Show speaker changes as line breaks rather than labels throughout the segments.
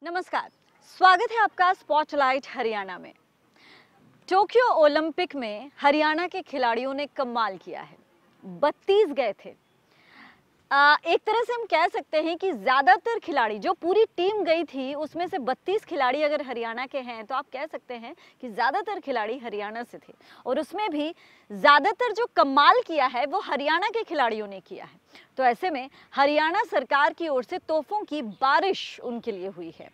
नमस्कार, स्वागत है आपका स्पॉटलाइट हरियाणा में। टोक्यो ओलंपिक में हरियाणा के खिलाड़ियों ने कमाल किया है। 32 गए थे। एक तरह से हम कह सकते हैं कि ज़्यादातर खिलाड़ी, जो पूरी टीम गई थी उसमें से 32 खिलाड़ी अगर हरियाणा के हैं तो आप कह सकते हैं कि ज़्यादातर खिलाड़ी हरियाणा से थे। और उसमें भी ज़्यादातर जो कमाल किया है वो हरियाणा के खिलाड़ियों ने किया है। तो ऐसे में हरियाणा सरकार की ओर से तोहफों की बारिश उनके लिए हुई है।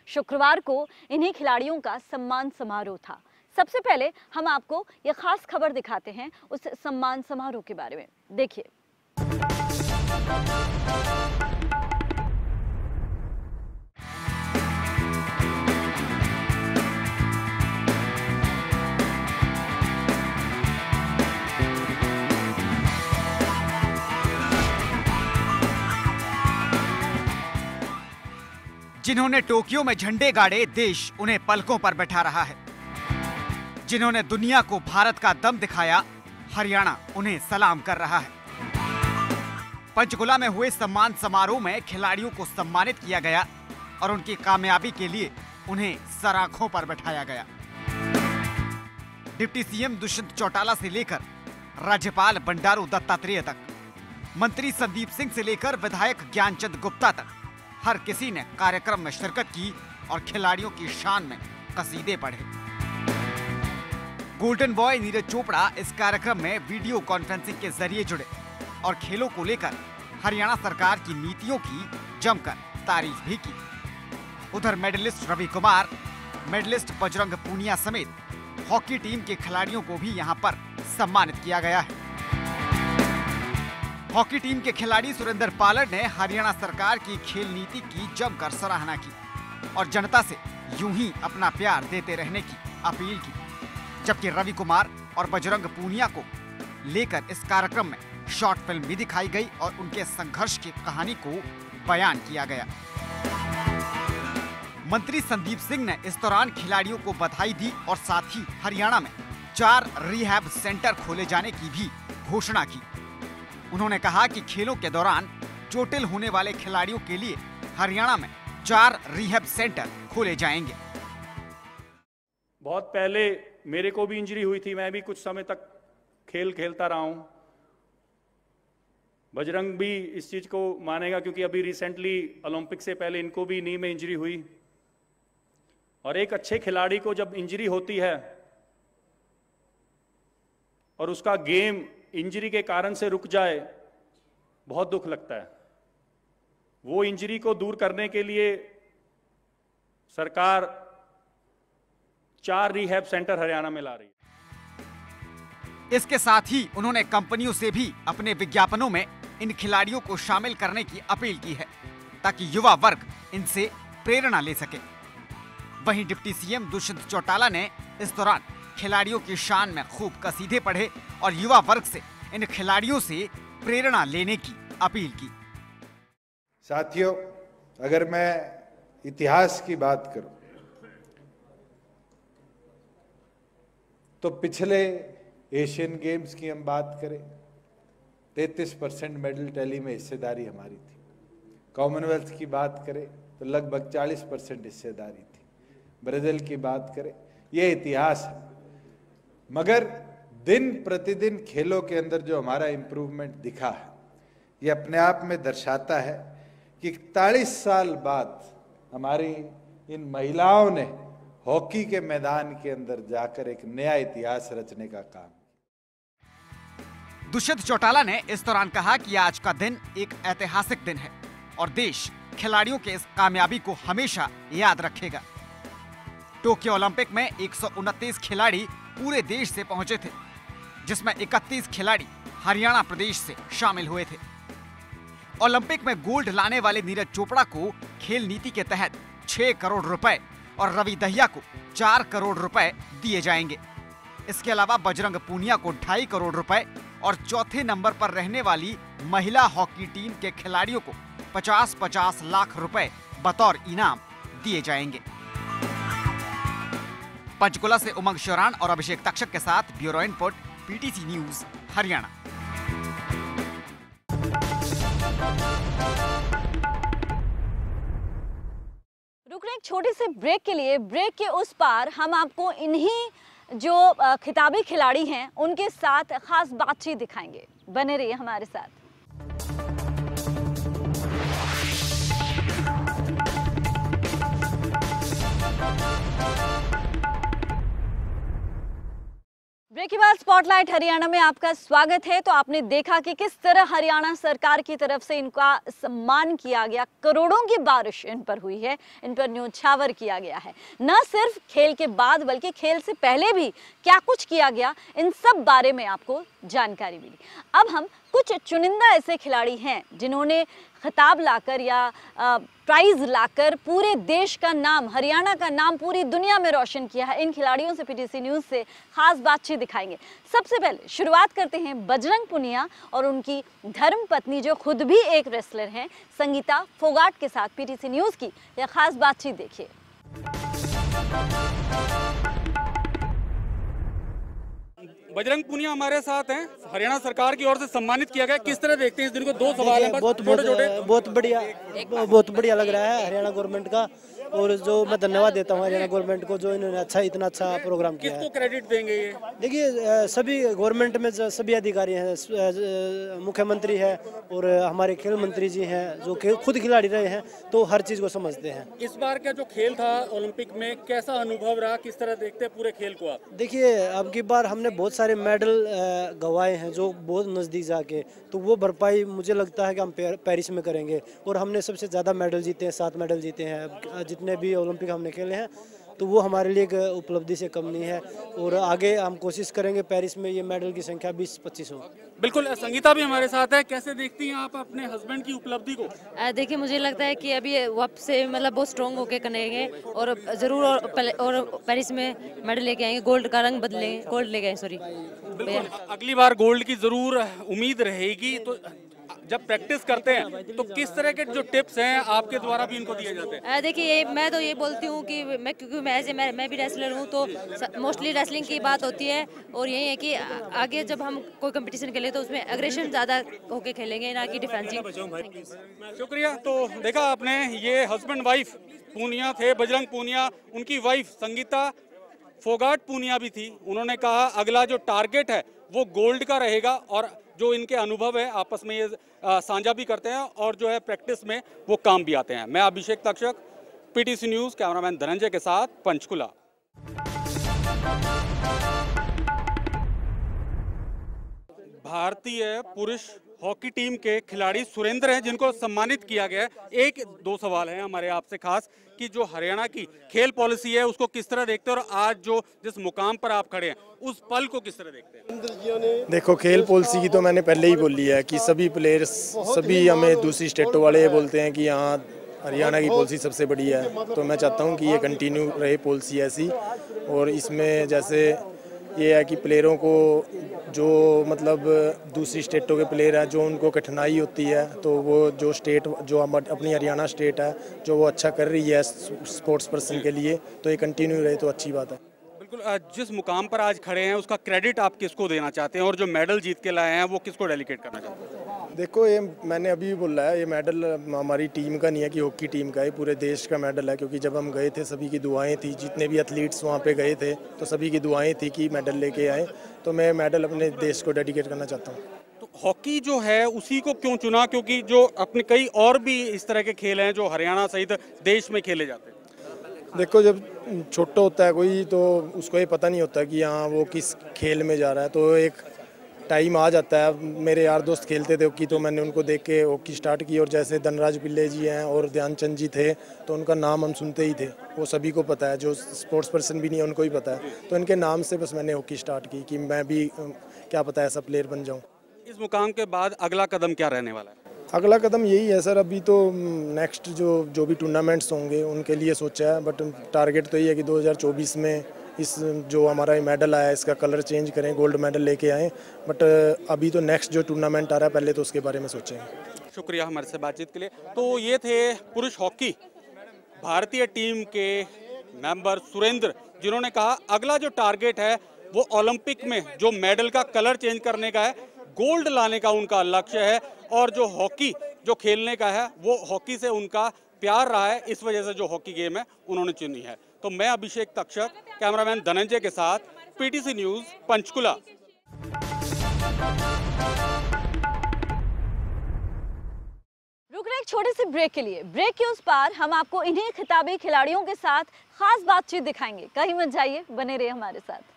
शुक्रवार को इन्हीं खिलाड़ियों का सम्मान समारोह था। सबसे पहले हम आपको ये खास खबर दिखाते हैं उस सम्मान समारोह के बारे में। देखिए।
जिन्होंने टोक्यो में झंडे गाड़े, देश उन्हें पलकों पर बैठा रहा है। जिन्होंने दुनिया को भारत का दम दिखाया, हरियाणा उन्हें सलाम कर रहा है। पंचकुला में हुए सम्मान समारोह में खिलाड़ियों को सम्मानित किया गया और उनकी कामयाबी के लिए उन्हें सराखों पर बैठाया गया। डिप्टी सीएम दुष्यंत चौटाला से लेकर राज्यपाल बंडारू दत्तात्रेय तक, मंत्री संदीप सिंह से लेकर विधायक ज्ञानचंद गुप्ता तक हर किसी ने कार्यक्रम में शिरकत की और खिलाड़ियों की शान में कसीदे पढ़े। गोल्डन बॉय नीरज चोपड़ा इस कार्यक्रम में वीडियो कॉन्फ्रेंसिंग के जरिए जुड़े और खेलों को लेकर हरियाणा सरकार की नीतियों की जमकर तारीफ भी की। उधर मेडलिस्ट रवि कुमार, मेडलिस्ट बजरंग पूनिया समेत हॉकी टीम के खिलाड़ियों को भी यहां पर सम्मानित किया गया है। हॉकी टीम के खिलाड़ी सुरेंद्र पालड़ ने हरियाणा सरकार की खेल नीति की जमकर सराहना की और जनता से यूं ही अपना प्यार देते रहने की अपील की। जबकि रवि कुमार और बजरंग पूनिया को लेकर इस कार्यक्रम में शॉर्ट फिल्म भी दिखाई गई और उनके संघर्ष की कहानी को बयान किया गया। मंत्री संदीप सिंह ने इस दौरान खिलाड़ियों को बधाई दी और साथ ही हरियाणा में 4 रिहैब सेंटर खोले जाने की भी घोषणा की। उन्होंने कहा कि खेलों के दौरान चोटिल होने वाले खिलाड़ियों के लिए हरियाणा में 4 रिहैब सेंटर खोले जाएंगे।
बहुत पहले मेरे को भी इंजरी हुई थी, मैं भी कुछ समय तक खेल खेलता रहा हूं। बजरंग भी इस चीज को मानेगा क्योंकि अभी रिसेंटली ओलंपिक से पहले इनको भी नी में इंजरी हुई। और एक अच्छे खिलाड़ी को जब इंजरी होती है और उसका गेम इंजरी के कारण से रुक जाए, बहुत दुख लगता है। वो इंजरी को दूर करने के लिए सरकार 4 रिहैब सेंटर हरियाणा में ला रही है।
इसके साथ ही उन्होंने कंपनियों से भी अपने विज्ञापनों में इन खिलाड़ियों को शामिल करने की अपील की है ताकि युवा वर्ग इनसे प्रेरणा ले सके। वहीं डिप्टी सीएम दुष्यंत चौटाला ने इस दौरान खिलाड़ियों की शान में खूब कसीदे पढ़े और युवा वर्ग से इन खिलाड़ियों से प्रेरणा लेने की अपील की।
साथियों, अगर मैं इतिहास की बात करूं तो पिछले एशियन गेम्स की हम बात करें, 33% मेडल टैली में हिस्सेदारी हमारी थी। कॉमनवेल्थ की बात करें तो लगभग 40% हिस्सेदारी थी। ब्राजील की बात करें, ये इतिहास है। मगर दिन प्रतिदिन खेलों के अंदर जो हमारा इंप्रूवमेंट दिखा है, ये अपने आप में दर्शाता है कि 41 साल बाद हमारी इन महिलाओं ने हॉकी के मैदान के अंदर जाकर एक नया इतिहास रचने का काम।
दुष्यंत चौटाला ने इस दौरान कहा कि आज का दिन एक ऐतिहासिक दिन है और देश खिलाड़ियों के इस कामयाबी को हमेशा याद रखेगा। टोक्यो ओलंपिक में 129 खिलाड़ी पूरे देश से पहुंचे थे, जिसमें 31 खिलाड़ी हरियाणा प्रदेश से शामिल हुए थे। ओलंपिक में गोल्ड लाने वाले नीरज चोपड़ा को खेल नीति के तहत 6 करोड़ रुपए और रवि दहिया को 4 करोड़ रुपए दिए जाएंगे। इसके अलावा बजरंग पूनिया को 2.5 करोड़ रुपए और चौथे नंबर पर रहने वाली महिला हॉकी टीम के खिलाड़ियों को 50-50 लाख रुपए बतौर इनाम दिए जाएंगे। पंचकुला से उमंग शौरान और अभिषेक तक्षक के साथ bureau input, PTC news, Haryana.
रुक रहे एक छोटे से ब्रेक के लिए। ब्रेक के उस पार हम आपको इन्हीं जो खिताबी खिलाड़ी हैं उनके साथ खास बातचीत दिखाएंगे। बने रहिए हमारे साथ। ब्रेक के बाद स्पॉटलाइट हरियाणा में आपका स्वागत है। तो आपने देखा कि किस तरह हरियाणा सरकार की तरफ से इनका सम्मान किया गया, करोड़ों की बारिश इन पर हुई है, इन पर न्योछावर किया गया है। न सिर्फ खेल के बाद बल्कि खेल से पहले भी क्या कुछ किया गया, इन सब बारे में आपको जानकारी मिली। अब हम कुछ चुनिंदा ऐसे खिलाड़ी हैं जिन्होंने खिताब लाकर या प्राइज लाकर पूरे देश का नाम, हरियाणा का नाम पूरी दुनिया में रोशन किया है। इन खिलाड़ियों से पीटीसी न्यूज़ से खास बातचीत दिखाएंगे। सबसे पहले शुरुआत करते हैं बजरंग पुनिया और उनकी धर्म पत्नी जो खुद भी एक रेसलर हैं, संगीता फोगाट के साथ पीटीसी न्यूज़ की यह खास बातचीत देखिए।
बजरंग पुनिया हमारे साथ हैं, हरियाणा सरकार की ओर से सम्मानित किया गया। किस तरह देखते हैं इस दिन को? दो सवाल हैं,
बहुत बढ़िया लग रहा है हरियाणा गवर्नमेंट का, और जो मैं धन्यवाद देता हूँ हरियाणा गवर्नमेंट को जो इन्होंने इतना अच्छा प्रोग्राम किया है।
किसको क्रेडिट देंगे ये?
देखिए सभी गवर्नमेंट में सभी अधिकारी हैं, मुख्यमंत्री है और हमारे खेल मंत्री जी हैं जो खुद खिलाड़ी रहे हैं, तो हर चीज़ को समझते हैं।
इस बार का जो खेल था ओलंपिक में, कैसा अनुभव रहा? किस तरह देखते हैं पूरे खेल को आप?
देखिए अब की बार हमने बहुत सारे मेडल गंवाए हैं जो बहुत नज़दीक जाके, तो वो भरपाई मुझे लगता है कि हम पेरिस में करेंगे। और हमने सबसे ज़्यादा मेडल जीते हैं, 7 मेडल जीते हैं जितने भी ओलंपिक हमने खेले हैं, तो वो हमारे लिए एक उपलब्धि से कम नहीं है। और आगे हम कोशिश करेंगे पेरिस में ये मेडल की संख्या 20-25 हो।
बिल्कुल, संगीता भी हमारे साथ है। कैसे देखती हैं आप अपने हस्बैंड की उपलब्धि को?
देखिए मुझे लगता है कि अभी वापस मतलब बहुत स्ट्रॉन्ग होके करेंगे और ज़रूर और पेरिस में मेडल लेके आएंगे, गोल्ड का रंग बदलेंगे, गोल्ड लेके आए सॉरी।
बिल्कुल, अगली बार गोल्ड की जरूर उम्मीद रहेगी। तो जब प्रैक्टिस करते हैं तो किस तरह के जो टिप्स हैं आपके द्वारा भी इनको दिए जाते हैं?
देखिए मैं तो ये बोलती हूँ कि क्योंकि मैं भी रेसलर हूँ, तो मोस्टली रेसलिंग की बात होती है। और यही है कि आगे जब हम कोई कंपटीशन खेलें तो उसमें एग्रेशन ज़्यादा होके खेलेंगे, ना कि डिफेंसिव।
शुक्रिया। तो देखा आपने, ये हस्बैंड वाइफ पूनिया थे, बजरंग पूनिया, उनकी वाइफ संगीता फोगाट पूनिया भी थी। उन्होंने कहा अगला जो टारगेट है वो गोल्ड का रहेगा, और जो इनके अनुभव है आपस में ये साझा भी करते हैं, और जो है प्रैक्टिस में वो काम भी आते हैं। मैं Abhishek Takshak, PTC news, cameraman Dhananjay के साथ, पंचकुला। भारतीय पुरुष हॉकी टीम के खिलाड़ी सुरेंद्र हैं जिनको सम्मानित किया गया है। एक दो सवाल हैं हमारे आपसे खास, कि जो हरियाणा की खेल पॉलिसी है उसको किस तरह देखते हैं, और आज जो जिस मुकाम पर आप खड़े हैं उस पल को किस तरह देखते हैं?
देखो, खेल पॉलिसी की तो मैंने पहले ही बोली है कि सभी प्लेयर्स, सभी हमें दूसरी स्टेटों वाले ये बोलते हैं कि यहाँ हरियाणा की पॉलिसी सबसे बड़ी है। तो मैं चाहता हूँ कि ये कंटिन्यू रहे पॉलिसी ऐसी। और इसमें जैसे ये है कि प्लेयरों को जो मतलब दूसरी स्टेटों के प्लेयर हैं जो उनको कठिनाई होती है, तो वो जो स्टेट, जो अपनी हरियाणा स्टेट है, जो वो अच्छा कर रही है स्पोर्ट्स पर्सन के लिए, तो ये कंटिन्यू रहे तो अच्छी बात है।
बिल्कुल, जिस मुकाम पर आज खड़े हैं उसका क्रेडिट आप किसको देना चाहते हैं, और जो मेडल जीत के लाए हैं वो किसको डेलीकेट करना चाहते हैं?
देखो, ये मैंने अभी भी बोला है, ये मेडल हमारी टीम का नहीं है कि हॉकी टीम का है, पूरे देश का मेडल है। क्योंकि जब हम गए थे सभी की दुआएं थी, जितने भी एथलीट्स वहाँ पे गए थे तो सभी की दुआएं थी कि मेडल लेके आए। तो मैं मेडल अपने देश को डेडिकेट करना चाहता हूँ।
तो हॉकी जो है उसी को क्यों चुना? क्योंकि जो अपने कई और भी इस तरह के खेल हैं जो हरियाणा सहित देश में खेले जाते हैं।
देखो, जब छोटा होता है कोई तो उसको ये पता नहीं होता कि हाँ वो किस खेल में जा रहा है, तो एक टाइम आ जाता है। मेरे यार दोस्त खेलते थे हॉकी, तो मैंने उनको देख के हॉकी स्टार्ट की। और जैसे धनराज पिल्ले जी हैं और ध्यानचंद जी थे, तो उनका नाम हम सुनते ही थे, वो सभी को पता है, जो स्पोर्ट्स पर्सन भी नहीं है उनको ही पता है। तो इनके नाम से बस मैंने हॉकी स्टार्ट की कि मैं भी क्या पता ऐसा प्लेयर बन जाऊँ।
इस मुकाम के बाद अगला कदम क्या रहने वाला है?
अगला कदम यही है सर, अभी तो नेक्स्ट जो भी टूर्नामेंट्स होंगे उनके लिए सोचा है। बट टारगेट तो यही है कि 2024 में इस जो हमारा मेडल आया इसका कलर चेंज करें, गोल्ड मेडल लेके आएँ। बट अभी तो नेक्स्ट जो टूर्नामेंट आ रहा है पहले तो उसके बारे में सोचेंगे।
शुक्रिया हमारे से बातचीत के लिए। तो ये थे पुरुष हॉकी भारतीय टीम के मेंबर सुरेंद्र, जिन्होंने कहा अगला जो टारगेट है वो ओलंपिक में जो मेडल का कलर चेंज करने का है, गोल्ड लाने का उनका लक्ष्य है। और जो हॉकी जो खेलने का है वो हॉकी से उनका प्यार रहा है, इस वजह से जो हॉकी गेम है उन्होंने चुनी है। तो मैं अभिषेक तक्षक, कैमरामैन धनंजय के साथ, पीटीसी न्यूज़, पंचकुला।
रुक रहे एक छोटे से ब्रेक के लिए। ब्रेक के उस पार हम आपको इन्हीं खिताबी खिलाड़ियों के साथ खास बातचीत दिखाएंगे। कहीं मत जाइए, बने रहिए हमारे साथ।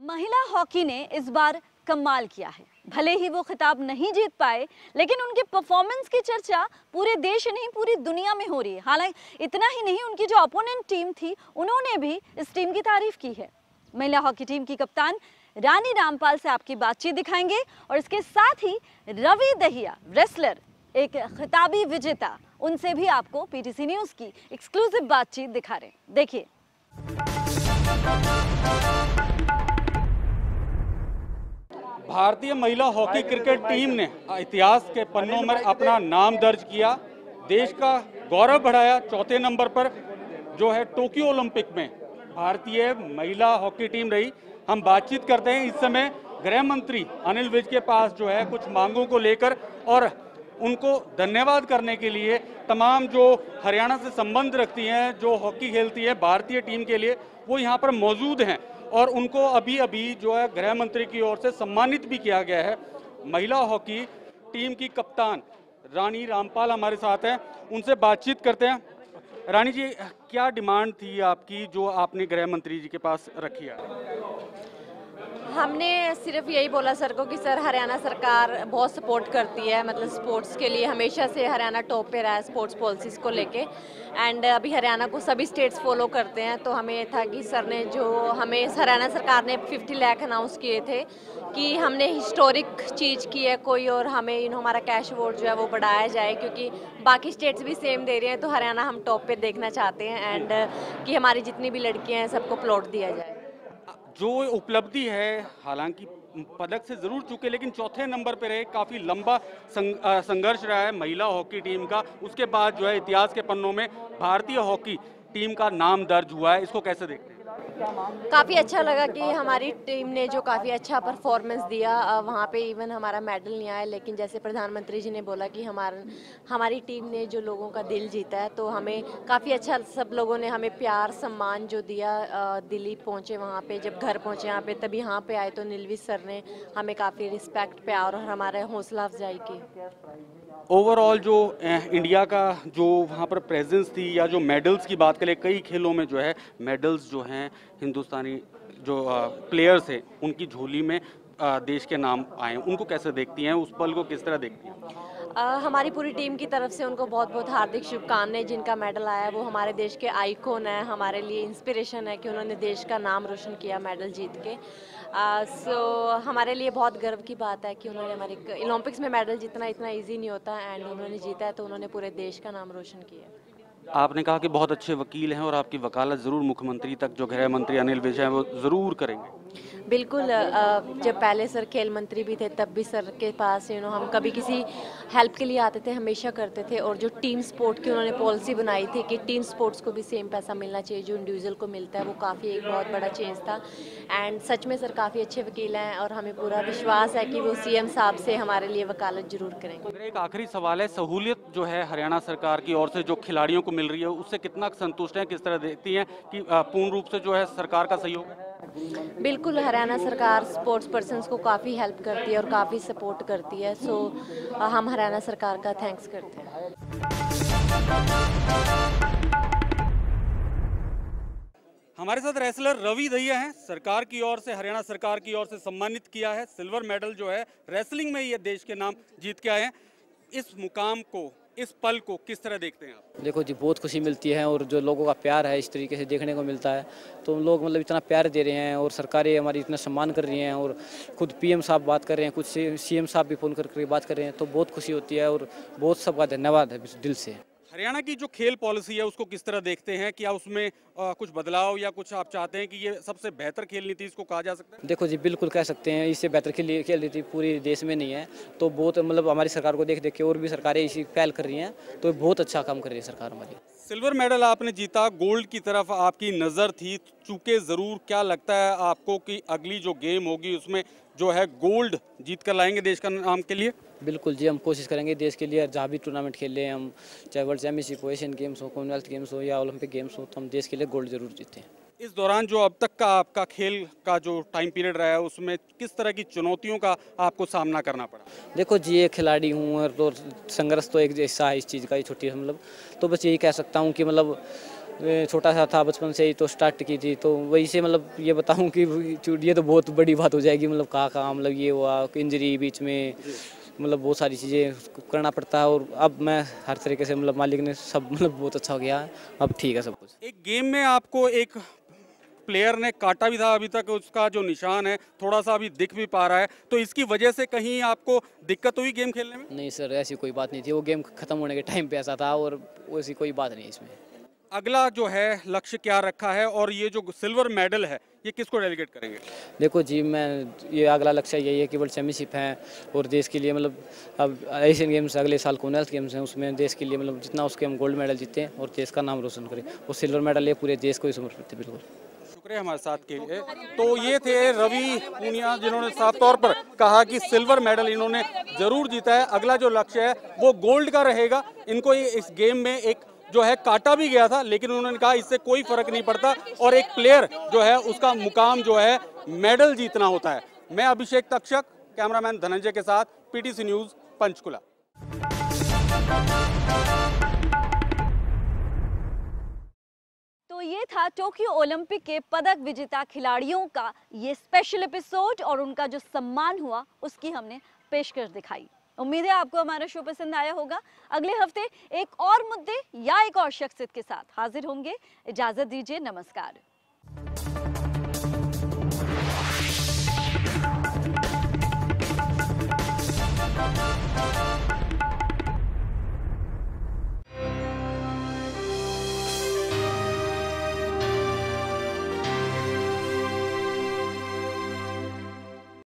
महिला हॉकी ने इस बार कमाल किया है। भले ही वो खिताब नहीं जीत पाए, लेकिन उनकी परफॉर्मेंस की चर्चा पूरे देश नहीं पूरी दुनिया में हो रही है। हालांकि इतना ही नहीं, उनकी जो अपोनेंट टीम थी उन्होंने भी इस टीम की तारीफ की है। महिला हॉकी टीम की कप्तान रानी रामपाल से आपकी बातचीत दिखाएंगे और इसके साथ ही रवि दहिया रेसलर, एक खिताबी विजेता, उनसे भी आपको पीटीसी न्यूज़ की एक्सक्लूसिव बातचीत दिखा रहे हैं। देखिए।
भारतीय महिला हॉकी क्रिकेट टीम ने इतिहास के पन्नों में अपना नाम दर्ज किया, देश का गौरव बढ़ाया। चौथे नंबर पर जो है टोक्यो ओलंपिक में भारतीय महिला हॉकी टीम रही। हम बातचीत करते हैं इस समय गृह मंत्री अनिल विज के पास जो है कुछ मांगों को लेकर, और उनको धन्यवाद करने के लिए तमाम जो हरियाणा से संबंध रखती हैं, जो हॉकी खेलती है भारतीय टीम के लिए, वो यहाँ पर मौजूद हैं और उनको अभी अभी जो है गृह मंत्री की ओर से सम्मानित भी किया गया है। महिला हॉकी टीम की कप्तान रानी रामपाल हमारे साथ हैं, उनसे बातचीत करते हैं। रानी जी, क्या डिमांड थी आपकी जो आपने गृह मंत्री जी के पास रखी है?
हमने सिर्फ यही बोला सर को कि सर हरियाणा सरकार बहुत सपोर्ट करती है, मतलब स्पोर्ट्स के लिए हमेशा से हरियाणा टॉप पे रहा है स्पोर्ट्स पॉलिसीज़ को लेके। एंड अभी हरियाणा को सभी स्टेट्स फॉलो करते हैं, तो हमें था कि सर ने जो हमें हरियाणा सरकार ने 50 लाख अनाउंस किए थे कि हमने हिस्टोरिक चीज़ की है कोई, और हमें हमारा कैश अवार्ड जो है वो बढ़ाया जाए, क्योंकि बाकी स्टेट्स भी सेम दे रहे हैं, तो हरियाणा हम टॉप पे देखना चाहते हैं। एंड कि हमारी जितनी भी लड़कियाँ हैं सबको प्लॉट दिया जाए।
जो उपलब्धि है, हालांकि पदक से जरूर चुके, लेकिन चौथे नंबर पर रहे। काफ़ी लंबा संघर्ष रहा है महिला हॉकी टीम का। उसके बाद जो है इतिहास के पन्नों में भारतीय हॉकी टीम का नाम दर्ज हुआ है। इसको कैसे देखते हैं?
काफ़ी अच्छा लगा कि हमारी टीम ने जो काफ़ी अच्छा परफॉर्मेंस दिया। वहाँ पे इवन हमारा मेडल नहीं आया, लेकिन जैसे प्रधानमंत्री जी ने बोला कि हमारी टीम ने जो लोगों का दिल जीता है, तो हमें काफ़ी अच्छा, सब लोगों ने हमें प्यार सम्मान जो दिया। दिल्ली पहुँचे, वहाँ पे जब घर पहुँचे यहाँ पे, तभी यहाँ पे आए तो नीलवी सर ने हमें काफ़ी रिस्पेक्ट, प्यार और हमारे हौसला अफजाई की।
ओवरऑल जो इंडिया का जो वहाँ पर प्रेजेंस थी, या जो मेडल्स की बात करें, कई खेलों में जो है मेडल्स जो हैं हिंदुस्तानी जो प्लेयर्स हैं उनकी झोली में देश के नाम आए, उनको कैसे देखती हैं? उस पल को किस तरह देखती हैं?
हमारी पूरी टीम की तरफ से उनको बहुत बहुत हार्दिक शुभकामनाएं। जिनका मेडल आया वो हमारे देश के आइकॉन है, हमारे लिए इंस्पिरेशन है कि उन्होंने देश का नाम रोशन किया मेडल जीत के। हमारे लिए बहुत गर्व की बात है कि उन्होंने हमारे ओलंपिक्स में मेडल जीतना इतना इजी नहीं होता, एंड उन्होंने जीता है, तो उन्होंने पूरे देश का नाम रोशन किया।
आपने कहा कि बहुत अच्छे वकील हैं और आपकी वकालत ज़रूर मुख्यमंत्री तक, जो गृह मंत्री अनिल विज हैं, वो ज़रूर करेंगे।
बिल्कुल। जब पहले सर खेल मंत्री भी थे तब भी सर के पास हम कभी किसी हेल्प के लिए आते थे, हमेशा करते थे। और जो टीम स्पोर्ट की उन्होंने पॉलिसी बनाई थी कि टीम स्पोर्ट्स को भी सेम पैसा मिलना चाहिए जो इंडिविजुअल को मिलता है, वो काफ़ी एक बहुत बड़ा चेंज था। एंड सच में सर काफ़ी अच्छे वकील हैं और हमें पूरा विश्वास है कि वो सीएम साहब से हमारे लिए वकालत जरूर करेंगे।
मेरा एक आखिरी सवाल है, सहूलियत जो है हरियाणा सरकार की ओर से जो खिलाड़ियों को मिल रही है, उससे कितना संतुष्ट हैं? किस तरह देखती हैं कि पूर्ण रूप से जो है सरकार का सहयोग है?
बिल्कुल, हरियाणा सरकार स्पोर्ट्स पर्सन्स को काफ़ी हेल्प करती है और काफ़ी सपोर्ट करती है। सो हम हरियाणा सरकार का थैंक्स करते हैं।
हमारे साथ रेसलर रवि दहिया हैं। सरकार की ओर से, हरियाणा सरकार की ओर से सम्मानित किया है। सिल्वर मेडल जो है रेसलिंग में ये देश के नाम जीत के आए हैं। इस मुकाम को, इस पल को किस तरह देखते हैं आप?
देखो जी, बहुत खुशी मिलती है और जो लोगों का प्यार है इस तरीके से देखने को मिलता है, तो लोग मतलब इतना प्यार दे रहे हैं और सरकारें हमारी इतना सम्मान कर रही हैं, और खुद पीएम साहब बात कर रहे हैं, कुछ सीएम साहब भी फ़ोन करके बात कर रहे हैं, तो बहुत खुशी होती है और बहुत सबका धन्यवाद है दिल से।
हरियाणा की जो खेल पॉलिसी है उसको किस तरह देखते हैं? क्या उसमें कुछ बदलाव या कुछ आप चाहते हैं कि ये सबसे बेहतर खेल नीति इसको कहा जा सकता है?
देखो जी, बिल्कुल कह सकते हैं, इससे बेहतर खेल नीति पूरी देश में नहीं है, तो बहुत मतलब हमारी सरकार को देख देख के और भी सरकारें इसी पहल कर रही हैं, तो बहुत अच्छा काम कर रही है सरकार हमारी।
सिल्वर मेडल आपने जीता, गोल्ड की तरफ आपकी नज़र थी, चूंकि ज़रूर क्या लगता है आपको कि अगली जो गेम होगी उसमें जो है गोल्ड जीत कर लाएंगे देश का नाम के लिए?
बिल्कुल जी, हम कोशिश करेंगे देश के लिए, जहाँ भी टूर्नामेंट खेल रहे हैं हम, चाहे वर्ल्ड चैम्पियनशिप हो, एशियन गेम्स हो, कॉमनवेल्थ गेम्स हो या ओलंपिक गेम्स हो, तो हम देश के लिए गोल्ड जरूर जीते हैं।
इस दौरान जो अब तक का आपका खेल का जो टाइम पीरियड रहा है उसमें किस तरह की चुनौतियों का आपको सामना करना पड़ा?
देखो जी, एक खिलाड़ी हूँ और तो संघर्ष तो एक जैसा है इस चीज़ का, ही छोटी है मतलब, तो बस यही कह सकता हूँ कि मतलब छोटा सा था, बचपन से ही तो स्टार्ट की थी, तो वही से मतलब ये बताऊँ कि ये तो बहुत बड़ी बात हो जाएगी, मतलब कहाँ मतलब ये हुआ इंजरी बीच में, मतलब बहुत सारी चीज़ें करना पड़ता है, और अब मैं हर तरीके से मतलब मालिक ने सब मतलब बहुत अच्छा हो गया है, अब ठीक है सब कुछ।
एक गेम में आपको एक प्लेयर ने काटा भी था, अभी तक उसका जो निशान है थोड़ा सा अभी दिख भी पा रहा है, तो इसकी वजह से कहीं आपको दिक्कत हुई गेम खेलने में?
नहीं सर, ऐसी कोई बात नहीं थी, वो गेम खत्म होने के टाइम पे ऐसा था, और ऐसी कोई बात नहीं इसमें।
अगला जो है लक्ष्य क्या रखा है, और ये जो सिल्वर मेडल है ये किसको डेलीगेट करेंगे?
देखो जी, मैं ये अगला लक्ष्य यही है कि वर्ल्ड चैम्पियनशिप है और देश के लिए मतलब अब एशियन गेम्स अगले साल कॉमनवेल्थ गेम्स हैं, उसमें देश के लिए मतलब जितना उसके हम गोल्ड मेडल जीतें और देश का नाम रोशन करें, और सिल्वर मेडल ये पूरे देश को ही समर्पित है। बिल्कुल
शुक्रिया हमारे साथ के लिए। तो ये थे रवि पूनिया जिन्होंने साफ तौर पर कहा कि सिल्वर मेडल इन्होंने जरूर जीता है, अगला जो लक्ष्य है वो गोल्ड का रहेगा। इनको इस गेम में एक जो है काटा भी गया था, लेकिन उन्होंने कहा इससे कोई फर्क नहीं पड़ता, और एक प्लेयर जो है उसका मुकाम जो है मेडल जीतना होता है। मैं अभिषेक तक्षक, कैमरामैन धनंजय के साथ, पीटीसी न्यूज, पंचकुला।
तो ये था टोक्यो ओलंपिक के पदक विजेता खिलाड़ियों का ये स्पेशल एपिसोड, और उनका जो सम्मान हुआ उसकी हमने पेशकश दिखाई। उम्मीद है आपको हमारा शो पसंद आया होगा। अगले हफ्ते एक और मुद्दे या एक और शख्सियत के साथ हाजिर होंगे। इजाजत दीजिए, नमस्कार।